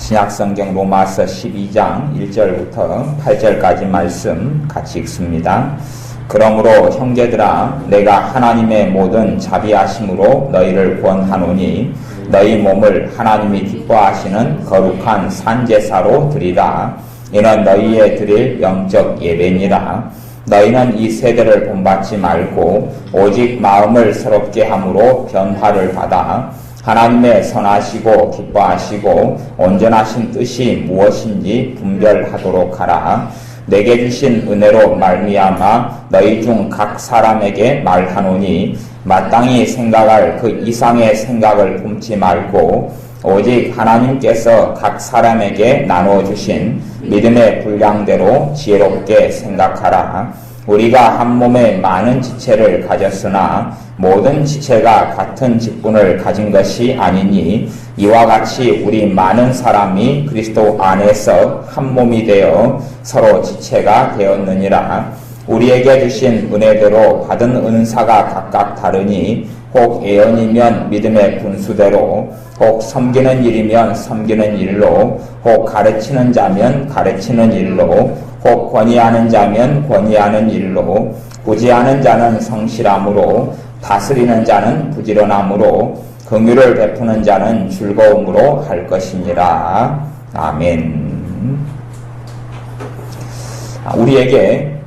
신약성경 로마서 12장 1절부터 8절까지 말씀 같이 읽습니다. 그러므로 형제들아 내가 하나님의 모든 자비하심으로 너희를 권하노니 너희 몸을 하나님이 기뻐하시는 거룩한 산제사로 드리라. 이는 너희의 드릴 영적 예배니라. 너희는 이 세대를 본받지 말고 오직 마음을 새롭게 함으로 변화를 받아 하나님의 선하시고 기뻐하시고 온전하신 뜻이 무엇인지 분별하도록 하라. 내게 주신 은혜로 말미암아 너희 중 각 사람에게 말하노니 마땅히 생각할 그 이상의 생각을 품지 말고 오직 하나님께서 각 사람에게 나눠주신 믿음의 분량대로 지혜롭게 생각하라. 우리가 한 몸에 많은 지체를 가졌으나 모든 지체가 같은 직분을 가진 것이 아니니 이와 같이 우리 많은 사람이 그리스도 안에서 한 몸이 되어 서로 지체가 되었느니라. 우리에게 주신 은혜대로 받은 은사가 각각 다르니 혹 예언이면 믿음의 분수대로, 혹 섬기는 일이면 섬기는 일로, 혹 가르치는 자면 가르치는 일로, 혹 권위하는 자면 권위하는 일로, 구제하는 자는 성실함으로, 다스리는 자는 부지런함으로, 긍휼을 베푸는 자는 즐거움으로 할 것이니라. 아멘. 우리에게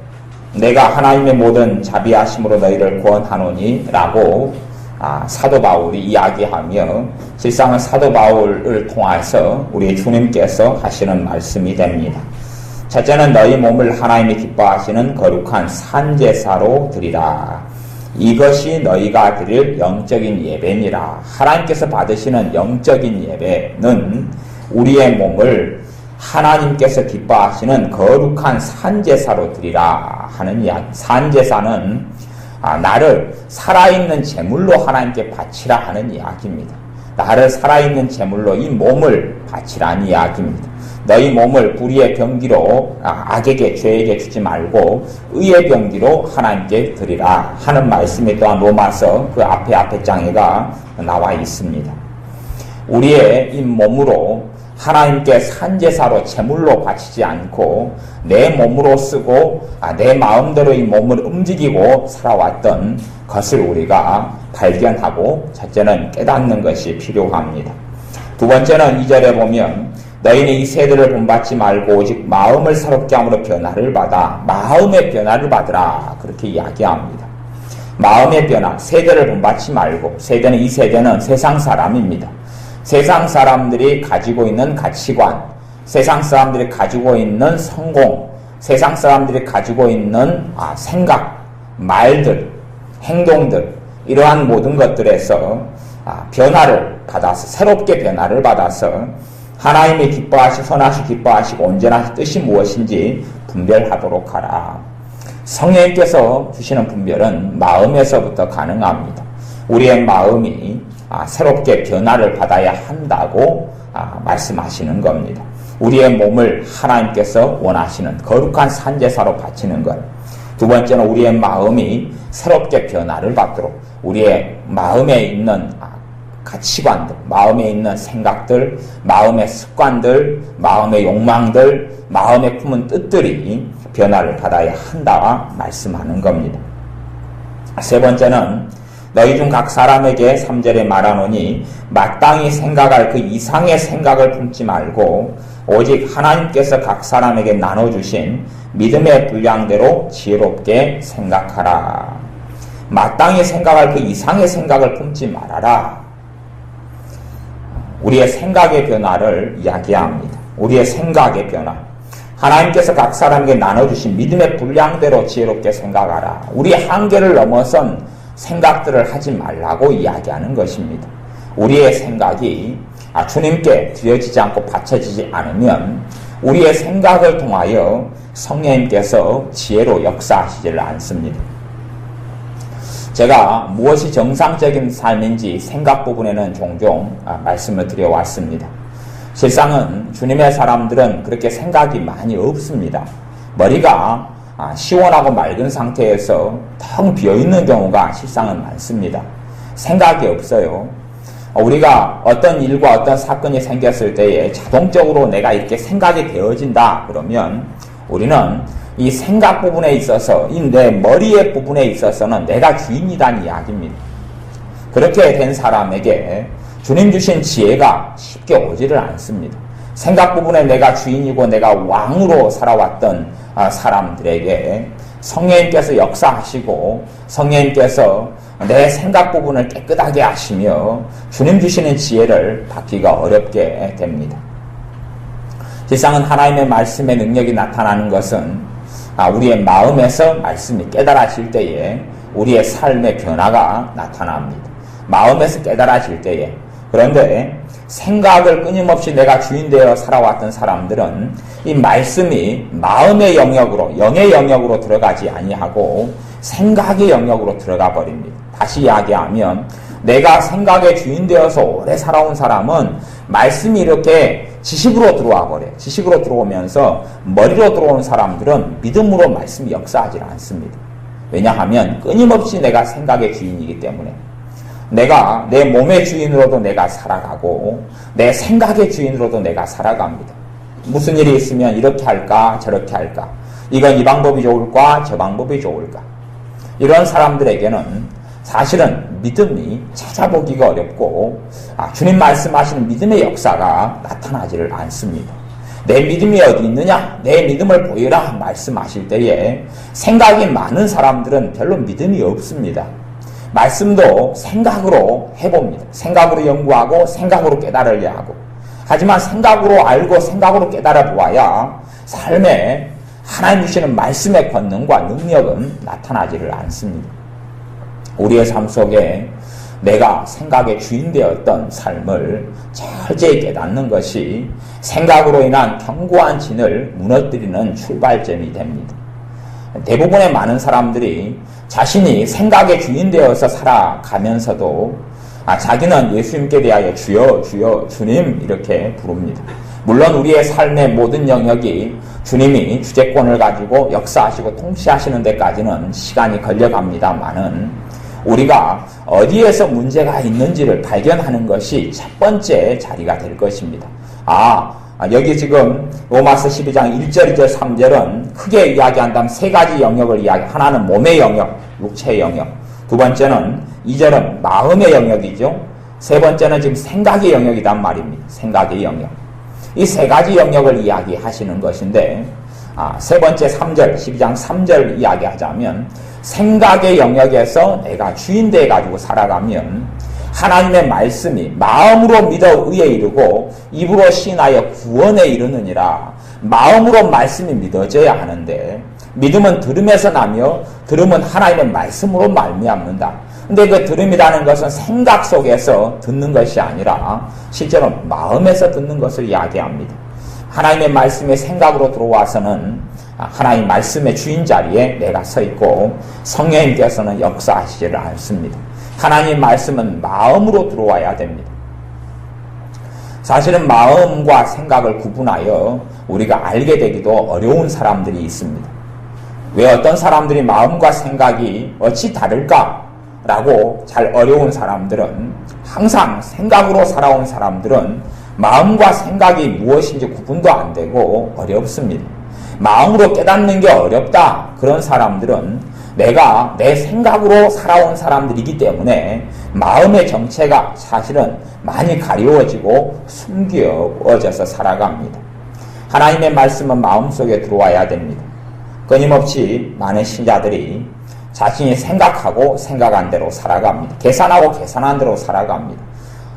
내가 하나님의 모든 자비하심으로 너희를 구원하노니 라고 사도 바울이 이야기하며 실상은 사도 바울을 통해서 우리 주님께서 하시는 말씀이 됩니다. 첫째는 너희 몸을 하나님이 기뻐하시는 거룩한 산제사로 드리라. 이것이 너희가 드릴 영적인 예배니라. 하나님께서 받으시는 영적인 예배는 우리의 몸을 하나님께서 기뻐하시는 거룩한 산제사로 드리라 하는 이야기. 산제사는 나를 살아있는 제물로 하나님께 바치라 하는 이야기입니다. 나를 살아있는 제물로 이 몸을 바치라는 이야기입니다. 너희 몸을 불의의 병기로 악에게 죄에게 주지 말고 의의 병기로 하나님께 드리라 하는 말씀이 또한 로마서 그 앞에 장에가 나와 있습니다. 우리의 이 몸으로 하나님께 산제사로 제물로 바치지 않고 내 몸으로 쓰고 내 마음대로 이 몸을 움직이고 살아왔던 것을 우리가 발견하고 첫째는 깨닫는 것이 필요합니다. 두 번째는 2절에 보면 너희는 이 세대를 본받지 말고 오직 마음을 새롭게 함으로 변화를 받아 마음의 변화를 받으라 그렇게 이야기합니다. 마음의 변화, 세대를 본받지 말고 세대는 이 세대는 세상 사람입니다. 세상 사람들이 가지고 있는 가치관, 세상 사람들이 가지고 있는 성공, 세상 사람들이 가지고 있는 생각, 말들, 행동들 이러한 모든 것들에서 변화를 받아서 새롭게 변화를 받아서 하나님이 기뻐하시고 선하시고 기뻐하시고 온전하신 뜻이 무엇인지 분별하도록 하라. 성령님께서 주시는 분별은 마음에서부터 가능합니다. 우리의 마음이 새롭게 변화를 받아야 한다고 말씀하시는 겁니다. 우리의 몸을 하나님께서 원하시는 거룩한 산제사로 바치는 것. 두 번째는 우리의 마음이 새롭게 변화를 받도록 우리의 마음에 있는 가치관들, 마음에 있는 생각들, 마음의 습관들, 마음의 욕망들, 마음에 품은 뜻들이 변화를 받아야 한다 말씀하는 겁니다. 세 번째는 너희 중 각 사람에게 3절에 말하노니 마땅히 생각할 그 이상의 생각을 품지 말고 오직 하나님께서 각 사람에게 나눠주신 믿음의 분량대로 지혜롭게 생각하라. 마땅히 생각할 그 이상의 생각을 품지 말아라. 우리의 생각의 변화를 이야기합니다. 우리의 생각의 변화. 하나님께서 각 사람에게 나눠주신 믿음의 분량대로 지혜롭게 생각하라. 우리의 한계를 넘어선 생각들을 하지 말라고 이야기하는 것입니다. 우리의 생각이 주님께 드려지지 않고 바쳐지지 않으면 우리의 생각을 통하여 성령님께서 지혜로 역사하시지를 않습니다. 제가 무엇이 정상적인 삶인지 생각 부분에는 종종 말씀을 드려왔습니다. 실상은 주님의 사람들은 그렇게 생각이 많이 없습니다. 머리가 시원하고 맑은 상태에서 텅 비어있는 경우가 실상은 많습니다. 생각이 없어요. 우리가 어떤 일과 어떤 사건이 생겼을 때에 자동적으로 내가 이렇게 생각이 되어진다 그러면 우리는 이 생각 부분에 있어서 이 내 머리의 부분에 있어서는 내가 주인이라는 이야기입니다. 그렇게 된 사람에게 주님 주신 지혜가 쉽게 오지를 않습니다. 생각 부분에 내가 주인이고 내가 왕으로 살아왔던 사람들에게 성령님께서 역사하시고 성령님께서 내 생각 부분을 깨끗하게 하시며 주님 주시는 지혜를 받기가 어렵게 됩니다. 실상은 하나님의 말씀의 능력이 나타나는 것은 우리의 마음에서 말씀이 깨달아질 때에 우리의 삶의 변화가 나타납니다. 마음에서 깨달아질 때에. 그런데 생각을 끊임없이 내가 주인되어 살아왔던 사람들은 이 말씀이 마음의 영역으로, 영의 영역으로 들어가지 아니하고 생각의 영역으로 들어가 버립니다. 다시 이야기하면 내가 생각의 주인되어서 오래 살아온 사람은 말씀이 이렇게 지식으로 들어와 버려요. 지식으로 들어오면서 머리로 들어온 사람들은 믿음으로 말씀이 역사하지 않습니다. 왜냐하면 끊임없이 내가 생각의 주인이기 때문에 내가 내 몸의 주인으로도 내가 살아가고 내 생각의 주인으로도 내가 살아갑니다. 무슨 일이 있으면 이렇게 할까 저렇게 할까, 이건 이 방법이 좋을까 저 방법이 좋을까, 이런 사람들에게는 사실은 믿음이 찾아보기가 어렵고 주님 말씀하시는 믿음의 역사가 나타나지를 않습니다. 내 믿음이 어디 있느냐, 내 믿음을 보여라 말씀하실 때에 생각이 많은 사람들은 별로 믿음이 없습니다. 말씀도 생각으로 해봅니다. 생각으로 연구하고 생각으로 깨달으려 하고, 하지만 생각으로 알고 생각으로 깨달아 보아야 삶에 하나님 주시는 말씀의 권능과 능력은 나타나지를 않습니다. 우리의 삶 속에 내가 생각의 주인 되었던 삶을 철저히 깨닫는 것이 생각으로 인한 견고한 진을 무너뜨리는 출발점이 됩니다. 대부분의 많은 사람들이 자신이 생각의 주인 되어서 살아가면서도 자기는 예수님께 대하여 주여 주여 주님 이렇게 부릅니다. 물론 우리의 삶의 모든 영역이 주님이 주재권을 가지고 역사하시고 통치하시는 데까지는 시간이 걸려갑니다만은 우리가 어디에서 문제가 있는지를 발견하는 것이 첫 번째 자리가 될 것입니다. 여기 지금 로마서 12장 1절, 2절, 3절은 크게 이야기한다면 세 가지 영역을 하나는 몸의 영역, 육체의 영역. 두 번째는 2절은 마음의 영역이죠. 세 번째는 지금 생각의 영역이란 말입니다. 생각의 영역. 이 세 가지 영역을 이야기하시는 것인데, 세 번째 3절, 12장 3절 이야기하자면 생각의 영역에서 내가 주인 돼 가지고 살아가면 하나님의 말씀이 마음으로 믿어 의에 이르고 입으로 신하여 구원에 이르느니라. 마음으로 말씀이 믿어져야 하는데 믿음은 들음에서 나며 들음은 하나님의 말씀으로 말미암는다. 근데 그 들음이라는 것은 생각 속에서 듣는 것이 아니라 실제로 마음에서 듣는 것을 이야기합니다. 하나님의 말씀이 생각으로 들어와서는 하나님 말씀의 주인 자리에 내가 서 있고 성령님께서는 역사하시지를 않습니다. 하나님 말씀은 마음으로 들어와야 됩니다. 사실은 마음과 생각을 구분하여 우리가 알게 되기도 어려운 사람들이 있습니다. 왜 어떤 사람들이 마음과 생각이 어찌 다를까라고 잘 어려운 사람들은, 항상 생각으로 살아온 사람들은 마음과 생각이 무엇인지 구분도 안 되고 어렵습니다. 마음으로 깨닫는 게 어렵다. 그런 사람들은 내가 내 생각으로 살아온 사람들이기 때문에 마음의 정체가 사실은 많이 가려워지고 숨겨져서 살아갑니다. 하나님의 말씀은 마음속에 들어와야 됩니다. 끊임없이 많은 신자들이 자신이 생각하고 생각한 대로 살아갑니다. 계산하고 계산한 대로 살아갑니다.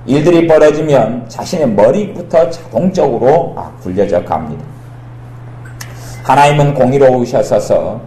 일들이 벌어지면 자신의 머리부터 자동적으로 굴려져 갑니다. 하나님은 공의로우셔서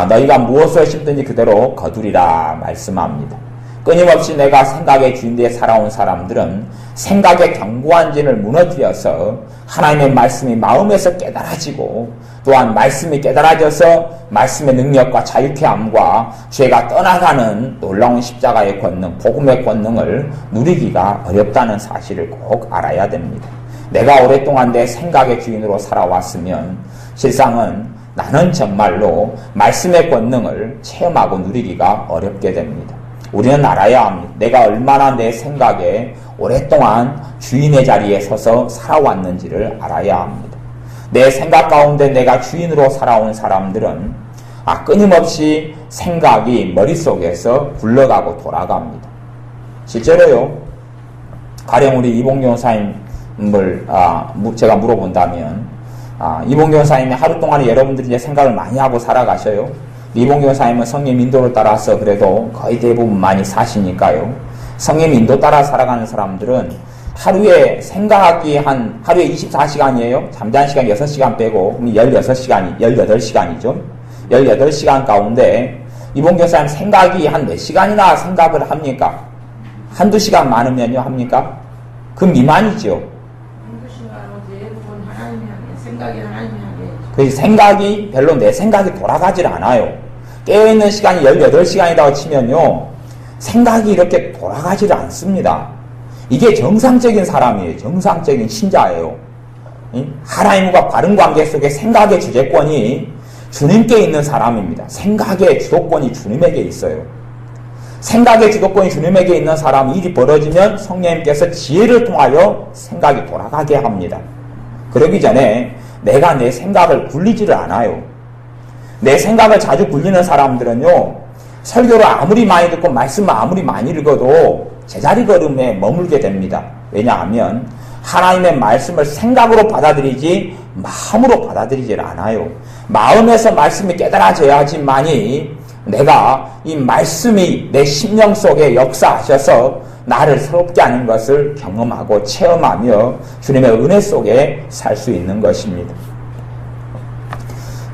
너희가 무엇을 심든지 그대로 거두리라 말씀합니다. 끊임없이 내가 생각의 주인되어 살아온 사람들은 생각의 견고한 진을 무너뜨려서 하나님의 말씀이 마음에서 깨달아지고 또한 말씀이 깨달아져서 말씀의 능력과 자유케 함과 죄가 떠나가는 놀라운 십자가의 권능, 복음의 권능을 누리기가 어렵다는 사실을 꼭 알아야 됩니다. 내가 오랫동안 내 생각의 주인으로 살아왔으면 실상은 나는 정말로 말씀의 권능을 체험하고 누리기가 어렵게 됩니다. 우리는 알아야 합니다. 내가 얼마나 내 생각에 오랫동안 주인의 자리에 서서 살아왔는지를 알아야 합니다. 내 생각 가운데 내가 주인으로 살아온 사람들은 끊임없이 생각이 머릿속에서 굴러가고 돌아갑니다. 실제로요, 가령 우리 이봉규 원사님을 제가 물어본다면 이봉규 원사님이 하루 동안에 여러분들이 이제 생각을 많이 하고 살아가셔요. 이봉규 원사님은 성령 인도를 따라서 그래도 거의 대부분 많이 사시니까요. 성령 인도 따라 살아가는 사람들은 하루에 생각이 하루에 24시간이에요. 잠자는 시간 6시간 빼고 18시간이죠. 18시간 가운데 이봉규 원사님 생각이 한 몇 시간이나 생각을 합니까? 한두 시간 많으면요 합니까? 그 미만이죠. 한두 시간은 대부분 하나님이 하게, 생각이 하나님이 하게. 그 생각이 별로 내 생각이 돌아가질 않아요. 깨어있는 시간이 18시간이라고 치면요, 생각이 이렇게 돌아가질 않습니다. 이게 정상적인 사람이에요. 정상적인 신자예요. 하나님과 바른 관계 속에 생각의 주재권이 주님께 있는 사람입니다. 생각의 주도권이 주님에게 있어요. 생각의 주도권이 주님에게 있는 사람, 일이 벌어지면 성령님께서 지혜를 통하여 생각이 돌아가게 합니다. 그러기 전에 내가 내 생각을 굴리지를 않아요. 내 생각을 자주 굴리는 사람들은요, 설교를 아무리 많이 듣고 말씀을 아무리 많이 읽어도 제자리 걸음에 머물게 됩니다. 왜냐하면 하나님의 말씀을 생각으로 받아들이지 마음으로 받아들이질 않아요. 마음에서 말씀이 깨달아져야지만이 내가 이 말씀이 내 심령 속에 역사하셔서 나를 새롭게 하는 것을 경험하고 체험하며 주님의 은혜 속에 살 수 있는 것입니다.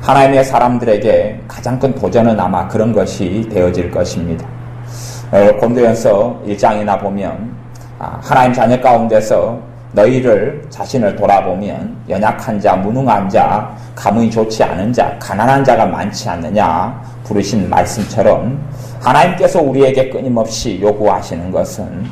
하나님의 사람들에게 가장 큰 도전은 아마 그런 것이 되어질 것입니다. 고린도전서 1장이나 보면 하나님 자녀 가운데서 너희를 자신을 돌아보면 연약한 자, 무능한 자, 가문이 좋지 않은 자, 가난한 자가 많지 않느냐 부르신 말씀처럼 하나님께서 우리에게 끊임없이 요구하시는 것은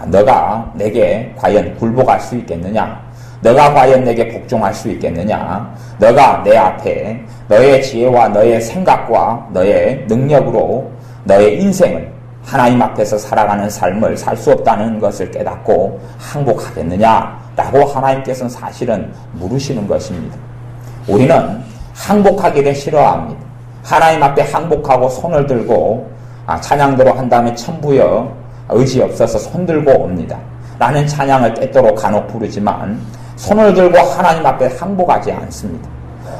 너가 내게 과연 굴복할 수 있겠느냐? 너가 과연 내게 복종할 수 있겠느냐? 너가 내 앞에 너의 지혜와 너의 생각과 너의 능력으로 너의 인생을 하나님 앞에서 살아가는 삶을 살 수 없다는 것을 깨닫고 항복하겠느냐? 라고 하나님께서는 사실은 물으시는 것입니다. 우리는 항복하기를 싫어합니다. 하나님 앞에 항복하고 손을 들고 찬양대로 한 다음에 천부여 의지 없어서 손 들고 옵니다. 라는 찬양을 때때로 간혹 부르지만 손을 들고 하나님 앞에 항복하지 않습니다.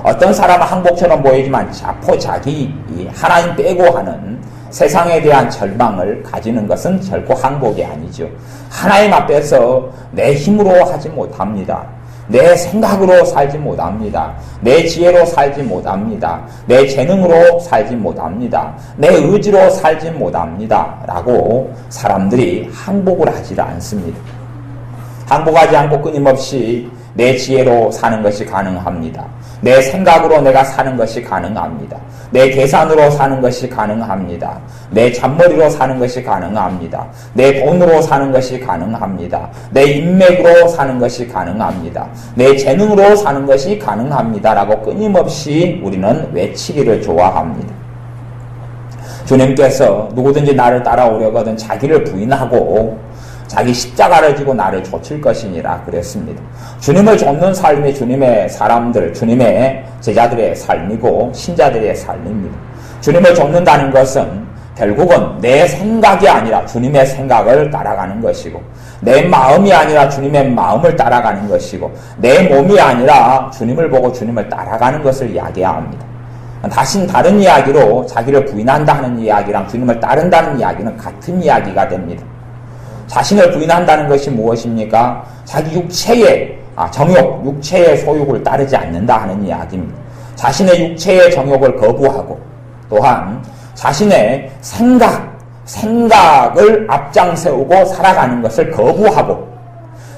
어떤 사람은 항복처럼 보이지만 자포자기 하나님 빼고 하는 세상에 대한 절망을 가지는 것은 결코 항복이 아니죠. 하나님 앞에서 내 힘으로 하지 못합니다. 내 생각으로 살지 못합니다. 내 지혜로 살지 못합니다. 내 재능으로 살지 못합니다. 내 의지로 살지 못합니다. 라고 사람들이 항복을 하지 않습니다. 항복하지 않고 끊임없이 내 지혜로 사는 것이 가능합니다. 내 생각으로 내가 사는 것이 가능합니다. 내 계산으로 사는 것이 가능합니다. 내 잔머리로 사는 것이 가능합니다. 내 돈으로 사는 것이 가능합니다. 내 인맥으로 사는 것이 가능합니다. 내 재능으로 사는 것이 가능합니다. 라고 끊임없이 우리는 외치기를 좋아합니다. 주님께서 누구든지 나를 따라오려거든 자기를 부인하고 자기 십자가를 지고 나를 좇을 것이니라 그랬습니다. 주님을 좇는 삶이 주님의 사람들, 주님의 제자들의 삶이고 신자들의 삶입니다. 주님을 좇는다는 것은 결국은 내 생각이 아니라 주님의 생각을 따라가는 것이고, 내 마음이 아니라 주님의 마음을 따라가는 것이고, 내 몸이 아니라 주님을 보고 주님을 따라가는 것을 이야기합니다. 다른 이야기로 자기를 부인한다 하는 이야기랑 주님을 따른다는 이야기는 같은 이야기가 됩니다. 자신을 부인한다는 것이 무엇입니까? 자기 육체의 정욕, 육체의 소욕을 따르지 않는다 하는 이야기입니다. 자신의 육체의 정욕을 거부하고 또한 자신의 생각을 앞장세우고 살아가는 것을 거부하고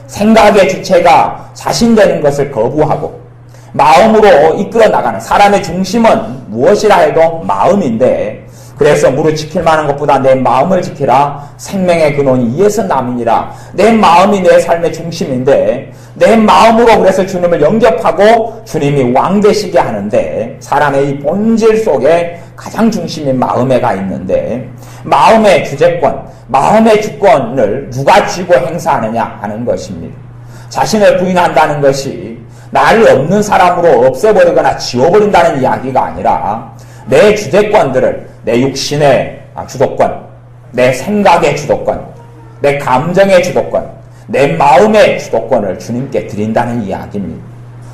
생각의 주체가 자신 되는 것을 거부하고 마음으로 이끌어 나가는 사람의 중심은 무엇이라 해도 마음인데 그래서 무릇 지킬 만한 것보다 내 마음을 지키라. 생명의 근원이 이에서 남이니라. 내 마음이 내 삶의 중심인데 내 마음으로 그래서 주님을 영접하고 주님이 왕 되시게 하는데 사람의 이 본질 속에 가장 중심인 마음에가 있는데 마음의 주재권, 마음의 주권을 누가 쥐고 행사하느냐 하는 것입니다. 자신을 부인한다는 것이 나를 없는 사람으로 없애버리거나 지워버린다는 이야기가 아니라 내 주재권들을 내 육신의 주도권, 내 생각의 주도권, 내 감정의 주도권, 내 마음의 주도권을 주님께 드린다는 이야기입니다.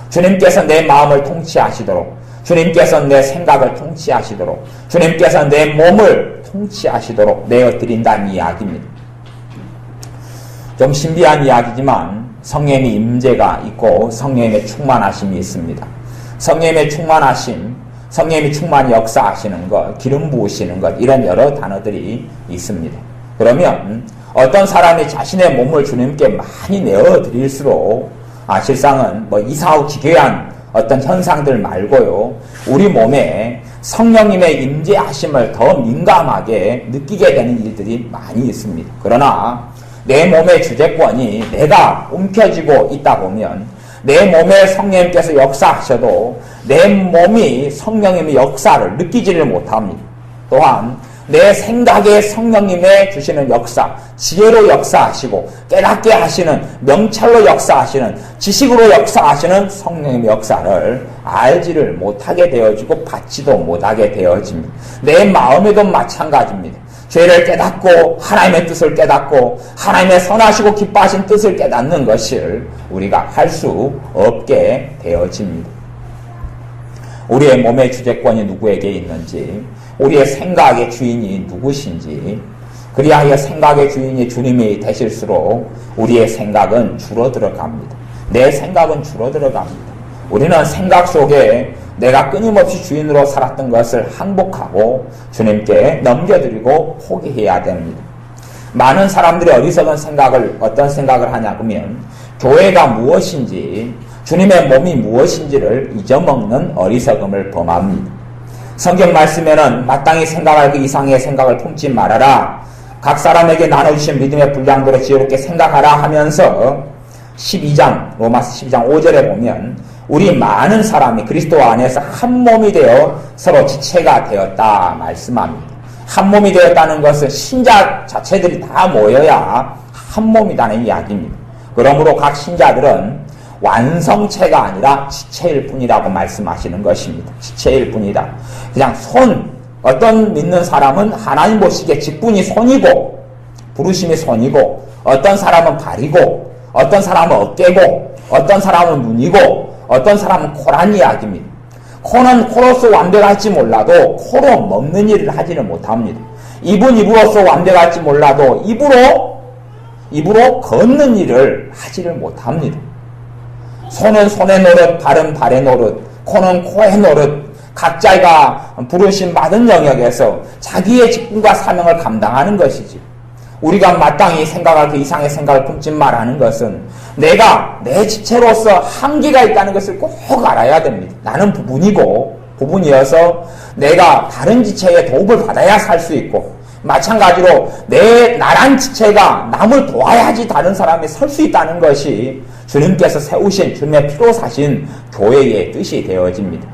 주님께서 내 마음을 통치하시도록, 주님께서 내 생각을 통치하시도록, 주님께서 내 몸을 통치하시도록 내어드린다는 이야기입니다. 좀 신비한 이야기지만 성령의 임재가 있고 성령의 충만하심이 있습니다. 성령의 충만하심, 성령이 충만히 역사하시는 것, 기름 부으시는 것, 이런 여러 단어들이 있습니다. 그러면 어떤 사람이 자신의 몸을 주님께 많이 내어드릴수록 실상은 이상하고 기괴한 어떤 현상들 말고요, 우리 몸에 성령님의 임재하심을 더 민감하게 느끼게 되는 일들이 많이 있습니다. 그러나 내 몸의 주재권이 내가 움켜쥐고 있다 보면 내 몸에 성령님께서 역사하셔도 내 몸이 성령님의 역사를 느끼지를 못합니다. 또한 내 생각에 성령님의 주시는 역사, 지혜로 역사하시고 깨닫게 하시는, 명찰로 역사하시는, 지식으로 역사하시는 성령님의 역사를 알지를 못하게 되어지고 받지도 못하게 되어집니다. 내 마음에도 마찬가지입니다. 죄를 깨닫고 하나님의 뜻을 깨닫고 하나님의 선하시고 기뻐하신 뜻을 깨닫는 것을 우리가 할 수 없게 되어집니다. 우리의 몸의 주재권이 누구에게 있는지, 우리의 생각의 주인이 누구신지, 그리하여 생각의 주인이 주님이 되실수록 우리의 생각은 줄어들어 갑니다. 내 생각은 줄어들어 갑니다. 우리는 생각 속에 내가 끊임없이 주인으로 살았던 것을 항복하고 주님께 넘겨드리고 포기해야 됩니다. 많은 사람들이 어리석은 생각을, 어떤 생각을 하냐 그러면 교회가 무엇인지, 주님의 몸이 무엇인지를 잊어먹는 어리석음을 범합니다. 성경 말씀에는 마땅히 생각할 그 이상의 생각을 품지 말아라. 각 사람에게 나눠주신 믿음의 분량대로 지혜롭게 생각하라 하면서 12장, 로마서 12장 5절에 보면 우리 많은 사람이 그리스도 안에서 한 몸이 되어 서로 지체가 되었다 말씀합니다. 한 몸이 되었다는 것은 신자 자체들이 다 모여야 한 몸이라는 이야기입니다. 그러므로 각 신자들은 완성체가 아니라 지체일 뿐이라고 말씀하시는 것입니다. 지체일 뿐이다. 그냥 어떤 믿는 사람은 하나님 보시기에 직분이 손이고 부르심이 손이고, 어떤 사람은 발이고, 어떤 사람은 어깨고, 어떤 사람은 눈이고, 어떤 사람은 코란 이야기입니다. 코는 코로서 완벽할지 몰라도 코로 먹는 일을 하지는 못합니다. 입은 입으로서 완벽할지 몰라도 입으로 걷는 일을 하지를 못합니다. 손은 손의 노릇, 발은 발의 노릇, 코는 코의 노릇, 각자가 부르심 받은 영역에서 자기의 직분과 사명을 감당하는 것이지, 우리가 마땅히 생각할 그 이상의 생각을 품지 말라는 것은 내가 내 지체로서 한계가 있다는 것을 꼭 알아야 됩니다. 나는 부분이어서 내가 다른 지체의 도움을 받아야 살 수 있고, 마찬가지로 나란 지체가 남을 도와야지 다른 사람이 설 수 있다는 것이 주님께서 세우신, 주님의 피로 사신 교회의 뜻이 되어집니다.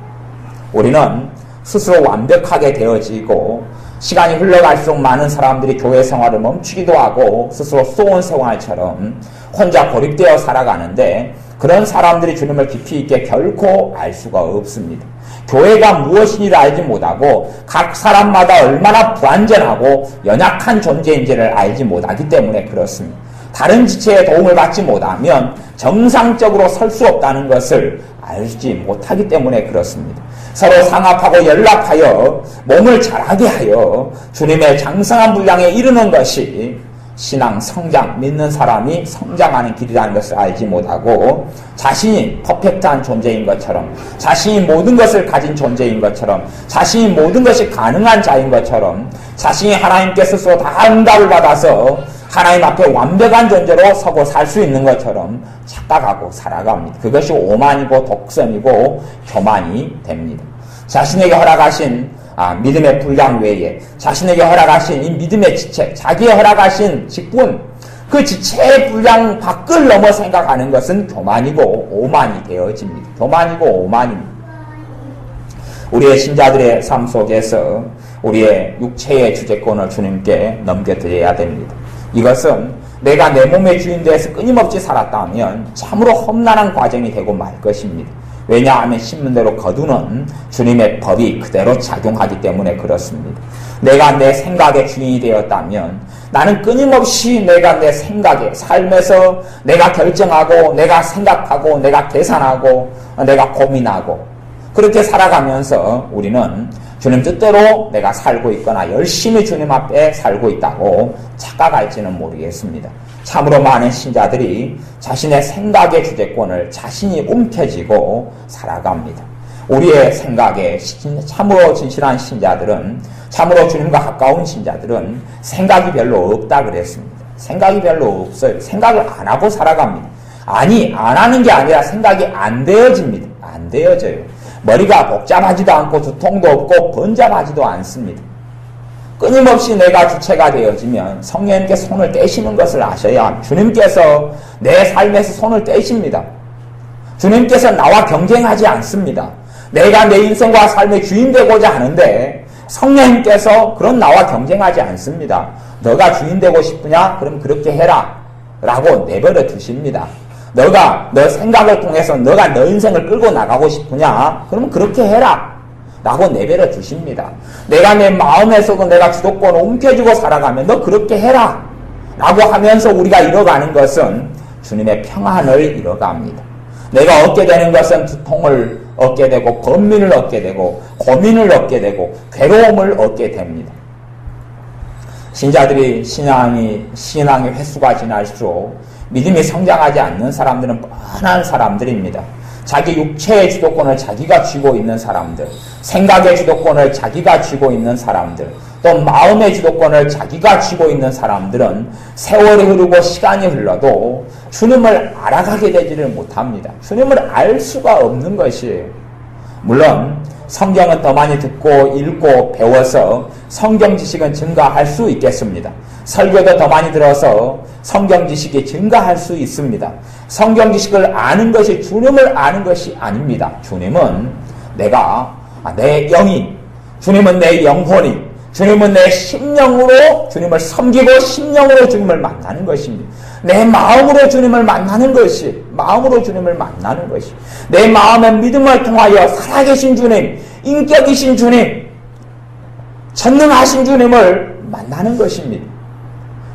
우리는 스스로 완벽하게 되어지고 시간이 흘러갈수록 많은 사람들이 교회 생활을 멈추기도 하고 스스로 수도원 생활처럼 혼자 고립되어 살아가는데, 그런 사람들이 주님을 깊이 있게 결코 알 수가 없습니다. 교회가 무엇인지를 알지 못하고 각 사람마다 얼마나 불완전하고 연약한 존재인지를 알지 못하기 때문에 그렇습니다. 다른 지체의 도움을 받지 못하면 정상적으로 설 수 없다는 것을 알지 못하기 때문에 그렇습니다. 서로 상합하고 연락하여 몸을 자라게 하여 주님의 장성한 분량에 이르는 것이 신앙 성장, 믿는 사람이 성장하는 길이라는 것을 알지 못하고 자신이 퍼펙트한 존재인 것처럼, 자신이 모든 것을 가진 존재인 것처럼, 자신이 모든 것이 가능한 자인 것처럼, 자신이 하나님께 스스로 다 응답을 받아서 하나님 앞에 완벽한 존재로 서고 살 수 있는 것처럼 착각하고 살아갑니다. 그것이 오만이고 독선이고 교만이 됩니다. 자신에게 허락하신 믿음의 분량 외에 자신에게 허락하신 이 믿음의 지체, 자기의 허락하신 직분, 그 지체의 분량 밖을 넘어 생각하는 것은 교만이고 오만이 되어집니다. 교만이고 오만입니다. 우리의 신자들의 삶 속에서 우리의 육체의 주재권을 주님께 넘겨드려야 됩니다. 이것은 내가 내 몸의 주인 되어서 끊임없이 살았다면 참으로 험난한 과정이 되고 말 것입니다. 왜냐하면 심는 대로 거두는 주님의 법이 그대로 작용하기 때문에 그렇습니다. 내가 내 생각의 주인이 되었다면 나는 끊임없이 내가 내 생각에, 삶에서 내가 결정하고, 내가 생각하고, 내가 계산하고, 내가 고민하고, 그렇게 살아가면서 우리는 주님 뜻대로 내가 살고 있거나 열심히 주님 앞에 살고 있다고 착각할지는 모르겠습니다. 참으로 많은 신자들이 자신의 생각의 주재권을 자신이 움켜쥐고 살아갑니다. 우리의 생각에 참으로 진실한 신자들은, 참으로 주님과 가까운 신자들은 생각이 별로 없다 그랬습니다. 생각이 별로 없어요. 생각을 안 하고 살아갑니다. 아니, 안 하는 게 아니라 생각이 안 되어집니다. 안 되어져요. 머리가 복잡하지도 않고 두통도 없고 번잡하지도 않습니다. 끊임없이 내가 주체가 되어지면 성령님께 손을 떼시는 것을 아셔야 합니다. 주님께서 내 삶에서 손을 떼십니다. 주님께서 나와 경쟁하지 않습니다. 내가 내 인생과 삶의 주인 되고자 하는데 성령님께서 그런 나와 경쟁하지 않습니다. 너가 주인 되고 싶으냐? 그럼 그렇게 해라 라고 내버려 두십니다. 너가 너 생각을 통해서 너가 너 인생을 끌고 나가고 싶으냐? 그러면 그렇게 해라 라고 내버려 두십니다. 내가 내 마음에서도 내가 주도권을 움켜쥐고 살아가면 너 그렇게 해라 라고 하면서 우리가 이뤄가는 것은 주님의 평안을 이뤄갑니다. 내가 얻게 되는 것은 두통을 얻게 되고 번민을 얻게 되고 고민을 얻게 되고 괴로움을 얻게 됩니다. 신자들이 신앙의 횟수가 지날수록 믿음이 성장하지 않는 사람들은 뻔한 사람들입니다. 자기 육체의 주도권을 자기가 쥐고 있는 사람들, 생각의 주도권을 자기가 쥐고 있는 사람들, 또 마음의 주도권을 자기가 쥐고 있는 사람들은 세월이 흐르고 시간이 흘러도 주님을 알아가게 되지를 못합니다. 주님을 알 수가 없는 것이에요. 물론 성경은 더 많이 듣고 읽고 배워서 성경 지식은 증가할 수 있겠습니다. 설교도 더 많이 들어서 성경 지식이 증가할 수 있습니다. 성경 지식을 아는 것이 주님을 아는 것이 아닙니다. 주님은 내 영인, 주님은 내 영혼인, 주님은 내 심령으로 주님을 섬기고 심령으로 주님을 만나는 것입니다. 내 마음으로 주님을 만나는 것이, 내 마음의 믿음을 통하여 살아계신 주님, 인격이신 주님, 전능하신 주님을 만나는 것입니다.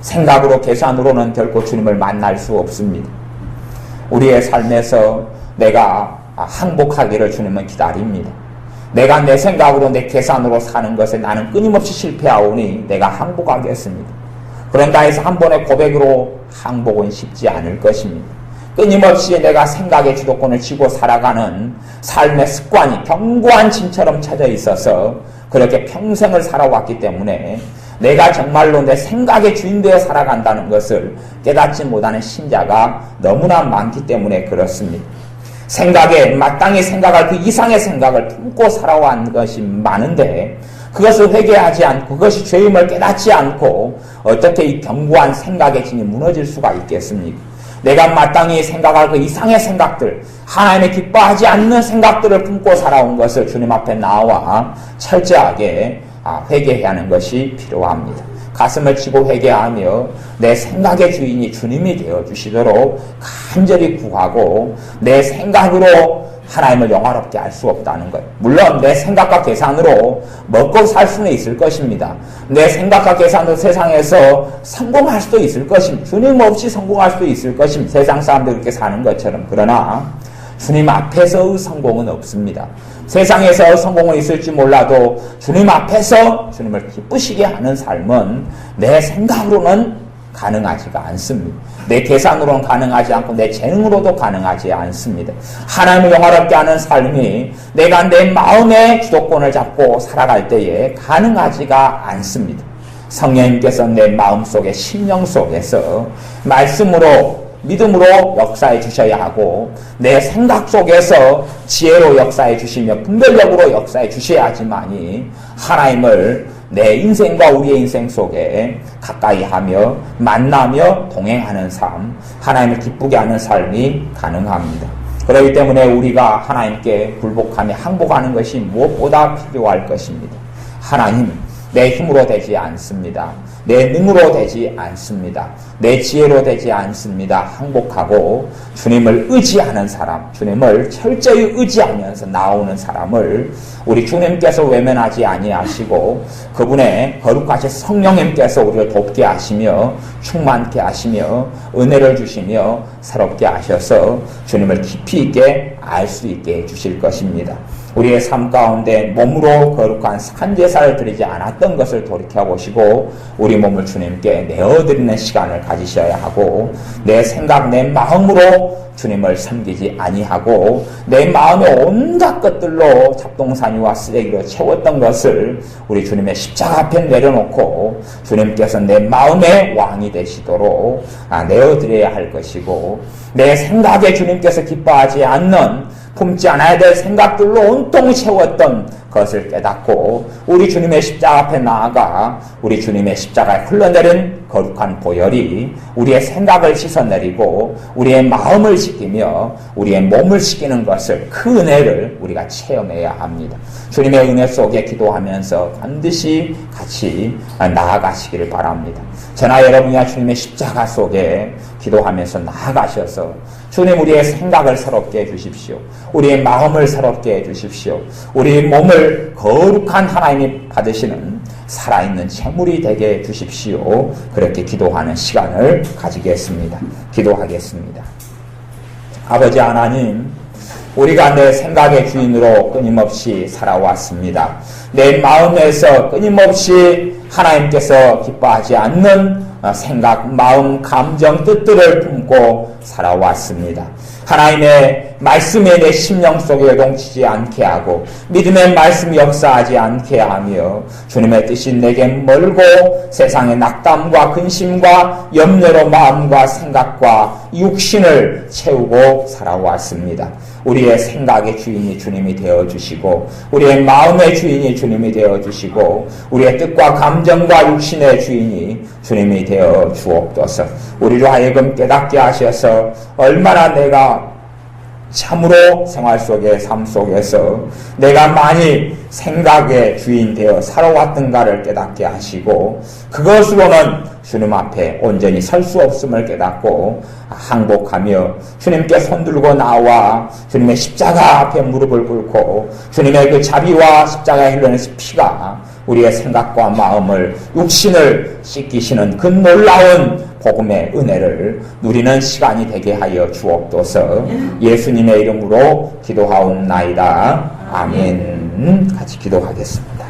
생각으로 계산으로는 결코 주님을 만날 수 없습니다. 우리의 삶에서 내가 항복하기를 주님은 기다립니다. 내가 내 생각으로 내 계산으로 사는 것에 나는 끊임없이 실패하오니 내가 항복하겠습니다. 그런다 해서 한 번의 고백으로 항복은 쉽지 않을 것입니다. 끊임없이 내가 생각의 주도권을 쥐고 살아가는 삶의 습관이 견고한 짐처럼 쳐져 있어서 그렇게 평생을 살아왔기 때문에 내가 정말로 내 생각의 주인 되어 살아간다는 것을 깨닫지 못하는 신자가 너무나 많기 때문에 그렇습니다. 생각에 마땅히 생각할 그 이상의 생각을 품고 살아온 것이 많은데 그것을 회개하지 않고 그것이 죄임을 깨닫지 않고 어떻게 이 견고한 생각의 진이 무너질 수가 있겠습니까? 내가 마땅히 생각할 그 이상의 생각들, 하나님의 기뻐하지 않는 생각들을 품고 살아온 것을 주님 앞에 나와 철저하게 회개해야 하는 것이 필요합니다. 가슴을 치고 회개하며 내 생각의 주인이 주님이 되어주시도록 간절히 구하고 내 생각으로 하나님을 영화롭게 할 수 없다는 것. 물론 내 생각과 계산으로 먹고 살 수는 있을 것입니다. 내 생각과 계산으로 세상에서 성공할 수도 있을 것입니다. 주님 없이 성공할 수도 있을 것입니다. 세상 사람들 그렇게 사는 것처럼. 그러나 주님 앞에서의 성공은 없습니다. 세상에서 성공은 있을지 몰라도 주님 앞에서 주님을 기쁘시게 하는 삶은 내 생각으로는 가능하지가 않습니다. 내 계산으로는 가능하지 않고 내 재능으로도 가능하지 않습니다. 하나님을 영화롭게 하는 삶이 내가 내 마음의 주도권을 잡고 살아갈 때에 가능하지가 않습니다. 성령님께서 내 마음속에 심령 속에서 말씀으로 믿음으로 역사해 주셔야 하고 내 생각 속에서 지혜로 역사해 주시며 분별력으로 역사해 주셔야지만이 하나님을 내 인생과 우리의 인생 속에 가까이 하며 만나며 동행하는 삶, 하나님을 기쁘게 하는 삶이 가능합니다. 그렇기 때문에 우리가 하나님께 굴복하며 항복하는 것이 무엇보다 필요할 것입니다. 하나님, 내 힘으로 되지 않습니다. 내 능으로 되지 않습니다. 내 지혜로 되지 않습니다. 항복하고 주님을 의지하는 사람, 주님을 철저히 의지하면서 나오는 사람을 우리 주님께서 외면하지 아니하시고 그분의 거룩하신 성령님께서 우리를 돕게 하시며 충만케 하시며 은혜를 주시며 새롭게 하셔서 주님을 깊이 있게 알 수 있게 해주실 것입니다. 우리의 삶 가운데 몸으로 거룩한 산제사를 드리지 않았던 것을 돌이켜보시고 우리 몸을 주님께 내어드리는 시간을 가지셔야 하고 내 생각, 내 마음으로 주님을 섬기지 아니하고 내 마음의 온갖 것들로 잡동사니와 쓰레기로 채웠던 것을 우리 주님의 십자가 앞에 내려놓고 주님께서 내 마음의 왕이 되시도록 내어드려야 할 것이고 내 생각에 주님께서 기뻐하지 않는 품지 않아야 될 생각들로 온통 채웠던 것을 깨닫고 우리 주님의 십자가 앞에 나아가 우리 주님의 십자가에 흘러내린 거룩한 보혈이 우리의 생각을 씻어내리고 우리의 마음을 씻기며 우리의 몸을 씻기는 것을 그 은혜를 우리가 체험해야 합니다. 주님의 은혜 속에 기도하면서 반드시 같이 나아가시기를 바랍니다. 저나 여러분이야 주님의 십자가 속에 기도하면서 나아가셔서 주님 우리의 생각을 새롭게 해주십시오. 우리의 마음을 새롭게 해주십시오. 우리 몸을 거룩한 하나님이 받으시는 살아있는 재물이 되게 해주십시오. 그렇게 기도하는 시간을 가지겠습니다. 기도하겠습니다. 아버지 하나님, 우리가 내 생각의 주인으로 끊임없이 살아왔습니다. 내 마음에서 끊임없이 하나님께서 기뻐하지 않는 생각, 마음, 감정, 뜻들을 품고 살아왔습니다. 하나님의 말씀이 내 심령 속에 요동치지 않게 하고 믿음의 말씀이 역사하지 않게 하며 주님의 뜻이 내게 멀고 세상의 낙담과 근심과 염려로 마음과 생각과 육신을 채우고 살아왔습니다. 우리의 생각의 주인이 주님이 되어주시고 우리의 마음의 주인이 주님이 되어주시고 우리의 뜻과 감정과 육신의 주인이 주님이 되어 주옵소서. 우리로 하여금 깨닫게 하셔서 얼마나 내가 참으로 생활 속의 삶 속에서 내가 많이 생각의 주인 되어 살아왔던가를 깨닫게 하시고 그것으로는 주님 앞에 온전히 설 수 없음을 깨닫고 항복하며 주님께 손들고 나와 주님의 십자가 앞에 무릎을 꿇고 주님의 그 자비와 십자가에 흘러는 피가 우리의 생각과 마음을 육신을 씻기시는 그 놀라운 복음의 은혜를 누리는 시간이 되게 하여 주옵소서. 예수님의 이름으로 기도하옵나이다. 아멘. 같이 기도하겠습니다.